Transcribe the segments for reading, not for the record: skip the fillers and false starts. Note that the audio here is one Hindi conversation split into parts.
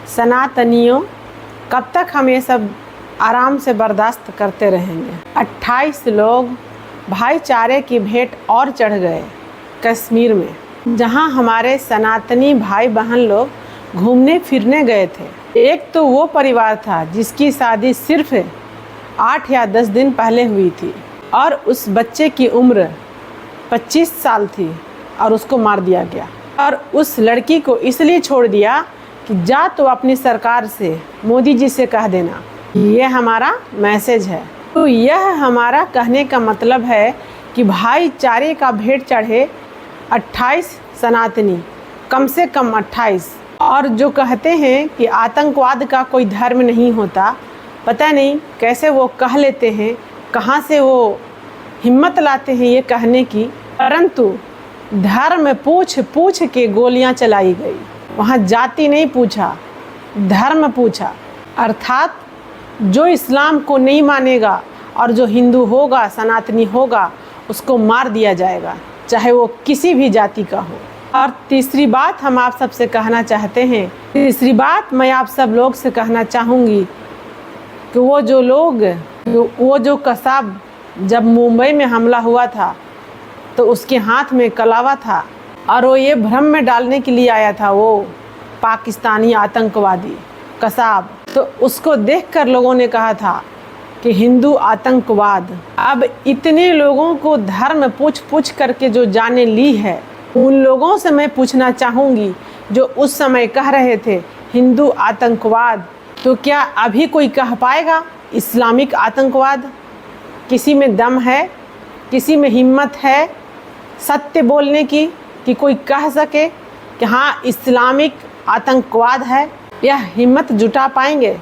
सनातनियों, कब तक हम ये सब आराम से बर्दाश्त करते रहेंगे। 28 लोग भाईचारे की भेंट और चढ़ गए कश्मीर में, जहां हमारे सनातनी भाई बहन लोग घूमने फिरने गए थे। एक तो वो परिवार था जिसकी शादी सिर्फ 8 या 10 दिन पहले हुई थी और उस बच्चे की उम्र 25 साल थी और उसको मार दिया गया। और उस लड़की को इसलिए छोड़ दिया कि जा तो अपनी सरकार से, मोदी जी से कह देना। ये हमारा मैसेज है। तो यह हमारा कहने का मतलब है कि भाईचारे का भेंट चढ़े 28 सनातनी, कम से कम 28। और जो कहते हैं कि आतंकवाद का कोई धर्म नहीं होता, पता नहीं कैसे वो कह लेते हैं, कहाँ से वो हिम्मत लाते हैं ये कहने की। परंतु धर्म पूछ पूछ के गोलियां चलाई गई। वहाँ जाति नहीं पूछा, धर्म पूछा। अर्थात जो इस्लाम को नहीं मानेगा और जो हिंदू होगा, सनातनी होगा, उसको मार दिया जाएगा, चाहे वो किसी भी जाति का हो। और तीसरी बात हम आप सबसे कहना चाहते हैं, तीसरी बात मैं आप सब लोग से कहना चाहूँगी कि वो जो कसाब जब मुंबई में हमला हुआ था तो उसके हाथ में कलावा था और वो ये भ्रम में डालने के लिए आया था, वो पाकिस्तानी आतंकवादी कसाब। तो उसको देखकर लोगों ने कहा था कि हिंदू आतंकवाद। अब इतने लोगों को धर्म पूछ पूछ करके जो जाने ली है, उन लोगों से मैं पूछना चाहूँगी जो उस समय कह रहे थे हिंदू आतंकवाद, तो क्या अभी कोई कह पाएगा इस्लामिक आतंकवाद? किसी में दम है, किसी में हिम्मत है सत्य बोलने की कि कोई कह सके कि हाँ इस्लामिक आतंकवाद है? यह हिम्मत जुटा पाएंगे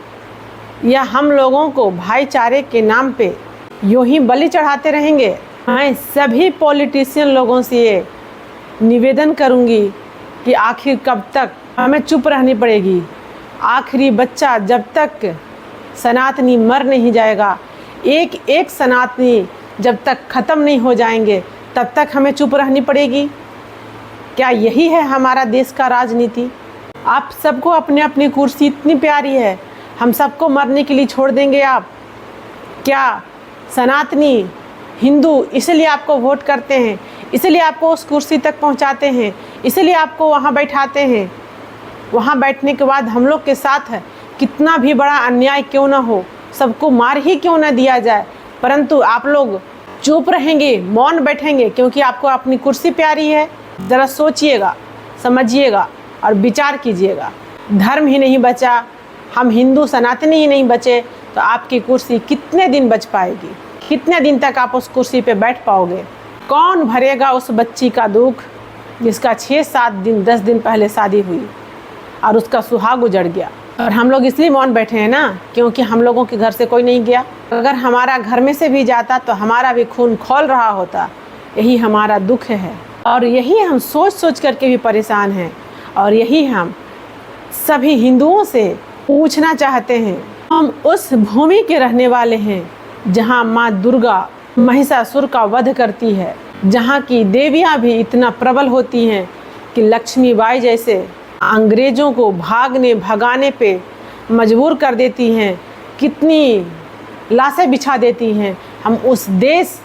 या हम लोगों को भाईचारे के नाम पे यूं ही बलि चढ़ाते रहेंगे? मैं सभी पॉलिटिशियन लोगों से ये निवेदन करूंगी कि आखिर कब तक हमें चुप रहनी पड़ेगी। आखिरी बच्चा जब तक सनातनी मर नहीं जाएगा, एक एक सनातनी जब तक ख़त्म नहीं हो जाएंगे, तब तक हमें चुप रहनी पड़ेगी। क्या यही है हमारा देश का राजनीति? आप सबको अपने अपनी कुर्सी इतनी प्यारी है, हम सबको मरने के लिए छोड़ देंगे आप? क्या सनातनी हिंदू इसलिए आपको वोट करते हैं, इसलिए आपको उस कुर्सी तक पहुंचाते हैं, इसलिए आपको वहां बैठाते हैं? वहां बैठने के बाद हम लोग के साथ है कितना भी बड़ा अन्याय क्यों ना हो, सबको मार ही क्यों ना दिया जाए, परंतु आप लोग चुप रहेंगे, मौन बैठेंगे क्योंकि आपको अपनी कुर्सी प्यारी है? ज़रा सोचिएगा, समझिएगा और विचार कीजिएगा। धर्म ही नहीं बचा, हम हिंदू सनातनी ही नहीं बचे, तो आपकी कुर्सी कितने दिन बच पाएगी? कितने दिन तक आप उस कुर्सी पे बैठ पाओगे? कौन भरेगा उस बच्ची का दुख जिसका 6-7 दिन 10 दिन पहले शादी हुई और उसका सुहाग उजड़ गया? और हम लोग इसलिए मौन बैठे हैं ना क्योंकि हम लोगों के घर से कोई नहीं गया। अगर हमारा घर में से भी जाता तो हमारा भी खून खौल रहा होता। यही हमारा दुख है और यही हम सोच सोच करके भी परेशान हैं। और यही हम सभी हिंदुओं से पूछना चाहते हैं। हम उस भूमि के रहने वाले हैं जहाँ माँ दुर्गा महिषासुर का वध करती है, जहाँ की देवियाँ भी इतना प्रबल होती हैं कि लक्ष्मीबाई जैसे अंग्रेज़ों को भगाने पे मजबूर कर देती हैं, कितनी लाशें बिछा देती हैं। हम उस देश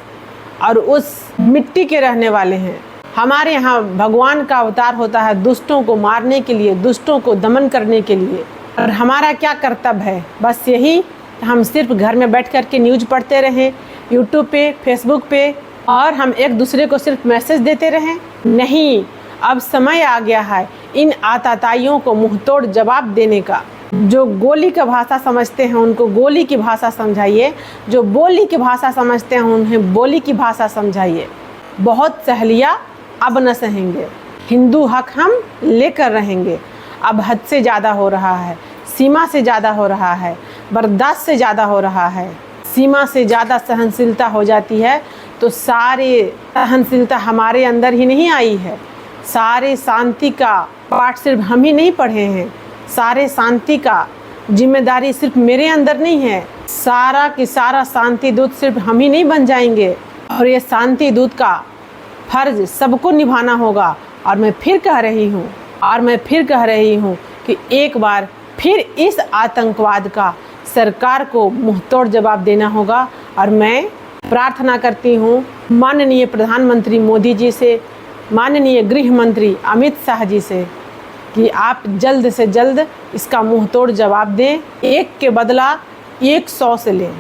और उस मिट्टी के रहने वाले हैं। हमारे यहाँ भगवान का अवतार होता है दुष्टों को मारने के लिए, दुष्टों को दमन करने के लिए। और हमारा क्या कर्तव्य है? बस यही, हम सिर्फ घर में बैठ कर के न्यूज़ पढ़ते रहें, यूट्यूब पे, फेसबुक पे, और हम एक दूसरे को सिर्फ मैसेज देते रहें? नहीं, अब समय आ गया है इन आतताइयों को मुंहतोड़ जवाब देने का। जो गोली की भाषा समझते हैं उनको गोली की भाषा समझाइए, जो बोली की भाषा समझते हैं उन्हें बोली की भाषा समझाइए। बहुत सह लिया, अब न सहेंगे। हिंदू हक हम लेकर रहेंगे। अब हद से ज़्यादा हो रहा है, सीमा से ज़्यादा हो रहा है, बर्दाश्त से ज़्यादा हो रहा है। सीमा से ज़्यादा सहनशीलता हो जाती है तो सारे सहनशीलता हमारे अंदर ही नहीं आई है। सारे शांति का पाठ सिर्फ हम ही नहीं पढ़े हैं, सारे शांति का जिम्मेदारी सिर्फ मेरे अंदर नहीं है। सारा की सारा शांति दूत सिर्फ हम ही नहीं बन जाएंगे और ये शांति दूत का फर्ज सबको निभाना होगा। और मैं फिर कह रही हूँ कि एक बार फिर इस आतंकवाद का सरकार को मुंहतोड़ जवाब देना होगा। और मैं प्रार्थना करती हूँ माननीय प्रधानमंत्री मोदी जी से, माननीय गृह मंत्री अमित शाह जी से कि आप जल्द से जल्द इसका मुंहतोड़ जवाब दें। 1 के बदला 100 से लें,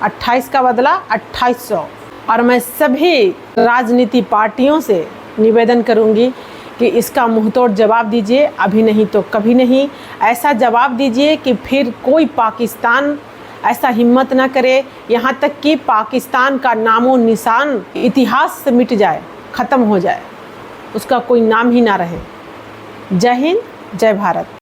28 का बदला 2800। और मैं सभी राजनीति पार्टियों से निवेदन करूंगी कि इसका मुंहतोड़ जवाब दीजिए, अभी नहीं तो कभी नहीं। ऐसा जवाब दीजिए कि फिर कोई पाकिस्तान ऐसा हिम्मत ना करे, यहाँ तक कि पाकिस्तान का नामो निशान इतिहास से मिट जाए, ख़त्म हो जाए, उसका कोई नाम ही ना रहे। जय हिंद, जय भारत।